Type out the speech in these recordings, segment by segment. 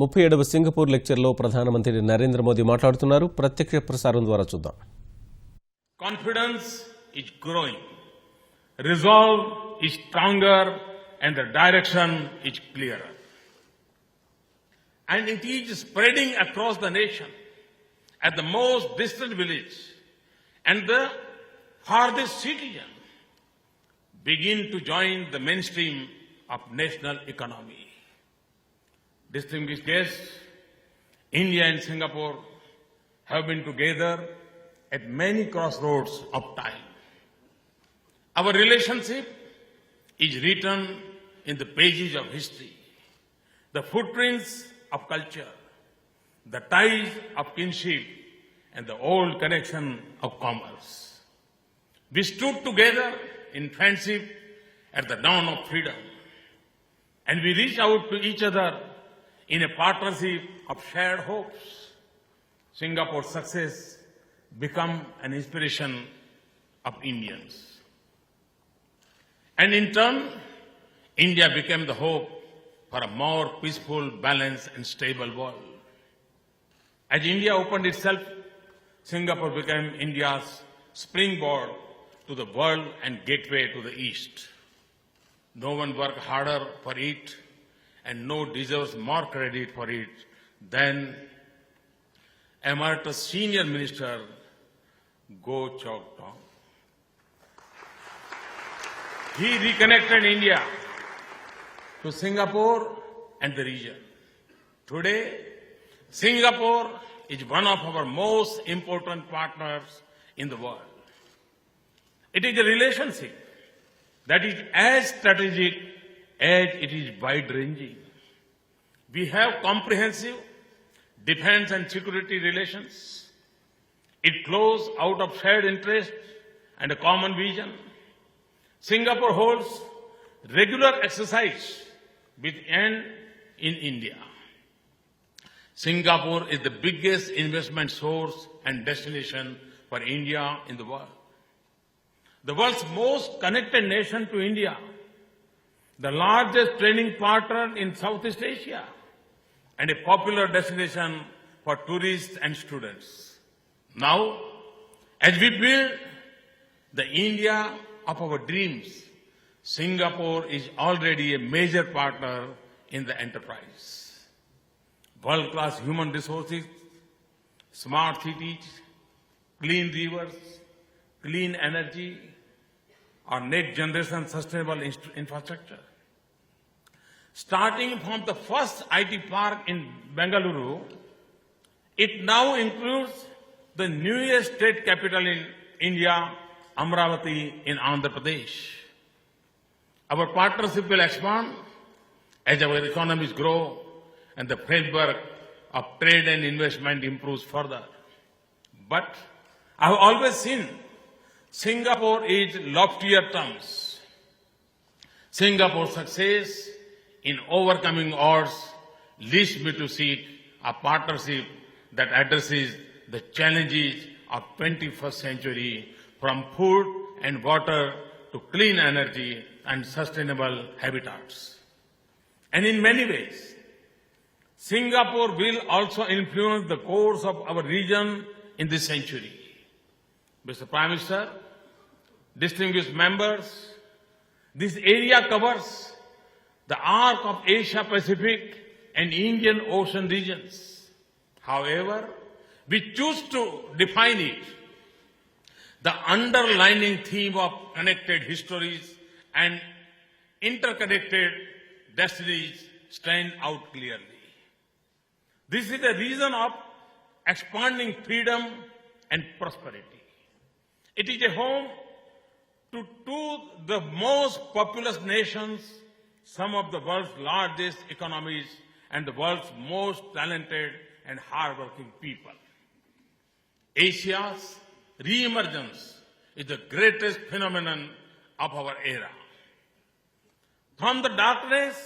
37వ Singapore లెక్చర్లో ప్రధానమంత్రి నరేంద్ర మోదీ మాట్లాడుతున్నారు. ప్రత్యక్ష ప్రసారం ద్వారా చూద్దాం. Confidence is growing. Resolve is stronger and the direction is clearer. And it is spreading across the nation at the most distant village and the farthest citizen begin to join the mainstream of national economy. Distinguished guests, India and Singapore have been together at many crossroads of time. Our relationship is written in the pages of history, the footprints of culture, the ties of kinship, and the old connection of commerce. We stood together in friendship at the dawn of freedom, and we reached out to each other in a partnership of shared hopes. Singapore's success became an inspiration of Indians. And in turn, India became the hope for a more peaceful, balanced, and stable world. As India opened itself, Singapore became India's springboard to the world and gateway to the East. No one worked harder for it, and no deserves more credit for it than Emeritus Senior Minister Goh Chok Tong. He reconnected India to Singapore and the region. Today, Singapore is one of our most important partners in the world. It is a relationship that is as strategic as it is wide-ranging. We have comprehensive defense and security relations. It flows out of shared interests and a common vision. Singapore holds regular exercise with end in India. Singapore is the biggest investment source and destination for India in the world. The world's most connected nation to India, the largest training partner in Southeast Asia, and a popular destination for tourists and students. Now, as we build the India of our dreams, Singapore is already a major partner in the enterprise. World-class human resources, smart cities, clean rivers, clean energy, or next-generation sustainable infrastructure. Starting from the first IT park in Bengaluru, it now includes the newest state capital in India, Amravati in Andhra Pradesh. Our partnership will expand as our economies grow and the framework of trade and investment improves further. But I have always seen Singapore is loftier terms. Singapore's success in overcoming odds leads me to seek a partnership that addresses the challenges of 21st century, from food and water to clean energy and sustainable habitats. And in many ways, Singapore will also influence the course of our region in this century. Mr. Prime Minister, distinguished members, this area covers the arc of Asia-Pacific and Indian Ocean regions. However, we choose to define it. The underlying theme of connected histories and interconnected destinies stand out clearly. This is a reason of expanding freedom and prosperity. It is a home to two the most populous nations, some of the world's largest economies, and the world's most talented and hardworking people. Asia's re-emergence is the greatest phenomenon of our era. From the darkness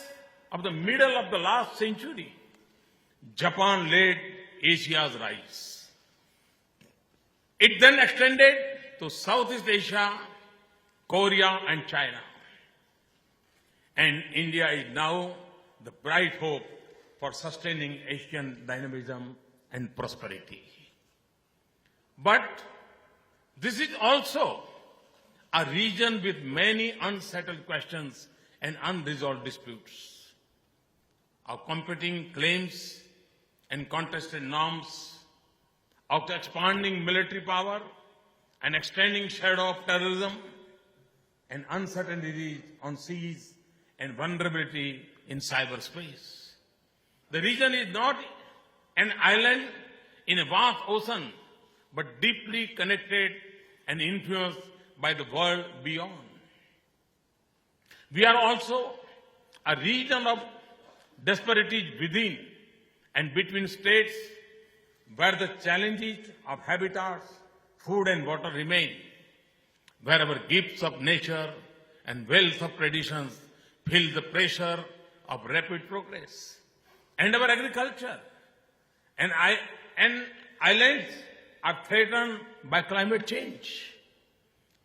of the middle of the last century, Japan led Asia's rise. It then extended to Southeast Asia, Korea, and China. And India is now the bright hope for sustaining Asian dynamism and prosperity. But this is also a region with many unsettled questions and unresolved disputes. Our competing claims and contested norms, of expanding military power and extending shadow of terrorism, and uncertainty on seas and vulnerability in cyberspace. The region is not an island in a vast ocean, but deeply connected and influenced by the world beyond. We are also a region of disparities within and between states where the challenges of habitats, food and water remain, where our gifts of nature and wealth of traditions feel the pressure of rapid progress, and our agriculture and islands are threatened by climate change.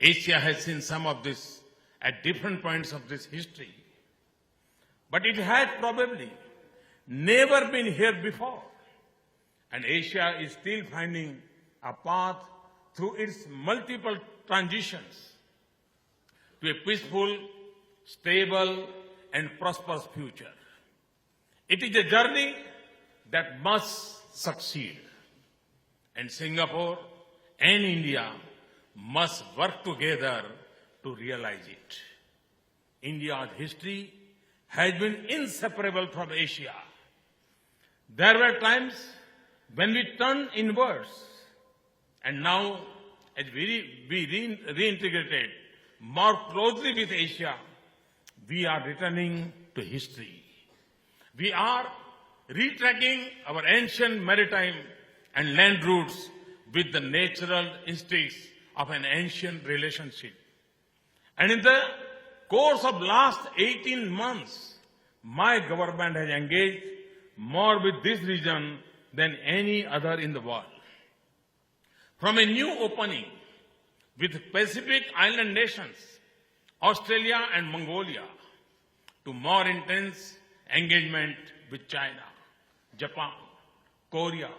Asia has seen some of this at different points of this history, but it had probably never been here before, and Asia is still finding a path through its multiple transitions to a peaceful, stable, and prosperous future. It is a journey that must succeed, and Singapore and India must work together to realize it. India's history has been inseparable from Asia. There were times when we turned inwards, and now, as we reintegrated more closely with Asia, we are returning to history. We are retracking our ancient maritime and land routes with the natural instincts of an ancient relationship. And in the course of last 18 months, my government has engaged more with this region than any other in the world. From a new opening with Pacific Island nations, Australia and Mongolia, to more intense engagement with China, Japan, Korea,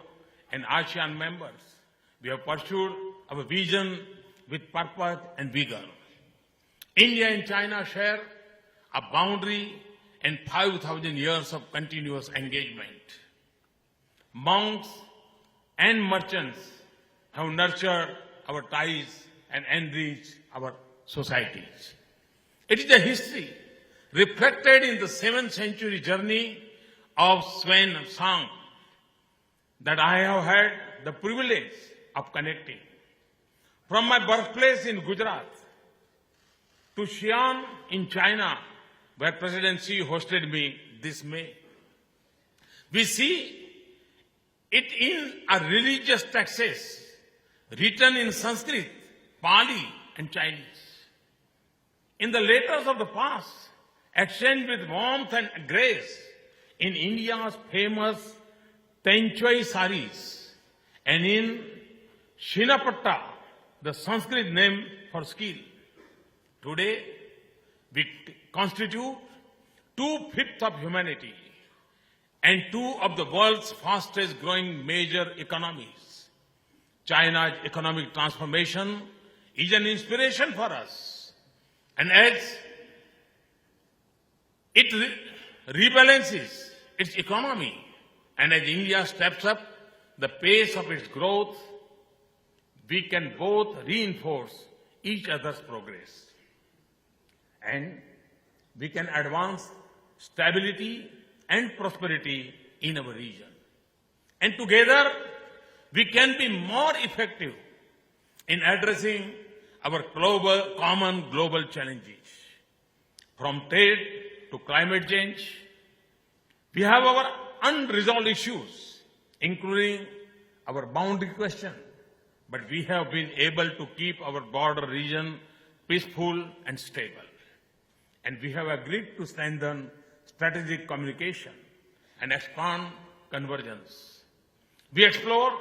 and ASEAN members, we have pursued our vision with purpose and vigor. India and China share a boundary and 5,000 years of continuous engagement. Monks and merchants have nurtured our ties and enriched our societies. It is a history reflected in the 7th century journey of Swan Song that I have had the privilege of connecting. From my birthplace in Gujarat to Xi'an in China, where President Xi hosted me this May, we see it in a religious texts written in Sanskrit, Pali, and Chinese. In the letters of the past, exchanged with warmth and grace in India's famous Tenchui saris, and in Shinapatta, the Sanskrit name for skill. Today, we constitute 2/5 of humanity and 2 of the world's fastest growing major economies. China's economic transformation is an inspiration for us. And as it rebalances its economy, and as India steps up the pace of its growth, we can both reinforce each other's progress. And we can advance stability and prosperity in our region. And together, we can be more effective in addressing our common global challenges. From trade to climate change, we have our unresolved issues, including our boundary question, but we have been able to keep our border region peaceful and stable. And we have agreed to strengthen strategic communication and expand convergence. We explore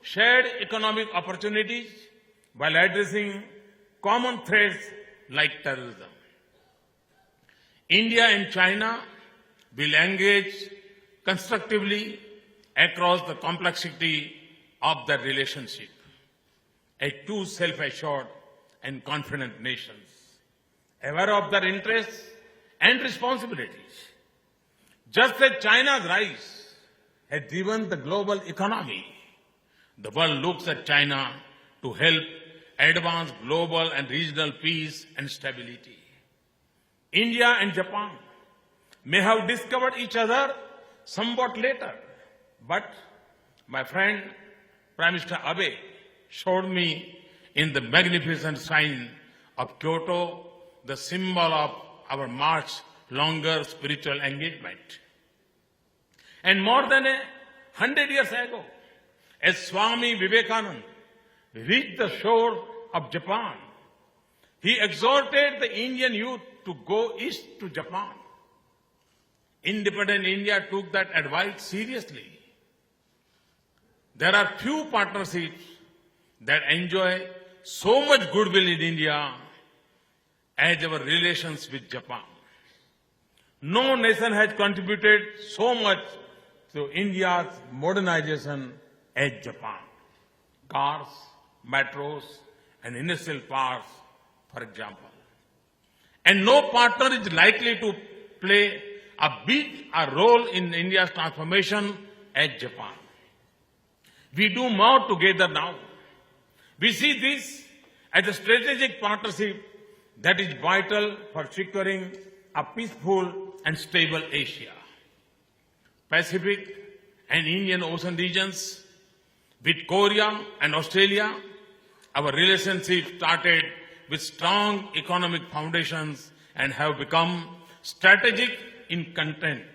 shared economic opportunities while addressing common threats like terrorism. India and China will engage constructively across the complexity of the relationship as two self-assured and confident nations, aware of their interests and responsibilities. Just as China's rise has driven the global economy, the world looks at China to help advance global and regional peace and stability. India and Japan may have discovered each other somewhat later, but my friend Prime Minister Abe showed me in the magnificent sign of Kyoto the symbol of our much longer spiritual engagement. And more than 100 years ago, as Swami Vivekananda reached the shore of Japan, he exhorted the Indian youth to go east to Japan. Independent India took that advice seriously. There are few partnerships that enjoy so much goodwill in India as our relations with Japan. No nation has contributed so much to India's modernization as Japan. Cars, metros, and industrial parks, for example. And no partner is likely to play a role in India's transformation as Japan. We do more together now. We see this as a strategic partnership that is vital for securing a peaceful and stable Asia. Pacific and Indian Ocean regions, with Korea and Australia, our relationship started with strong economic foundations and have become strategic in content.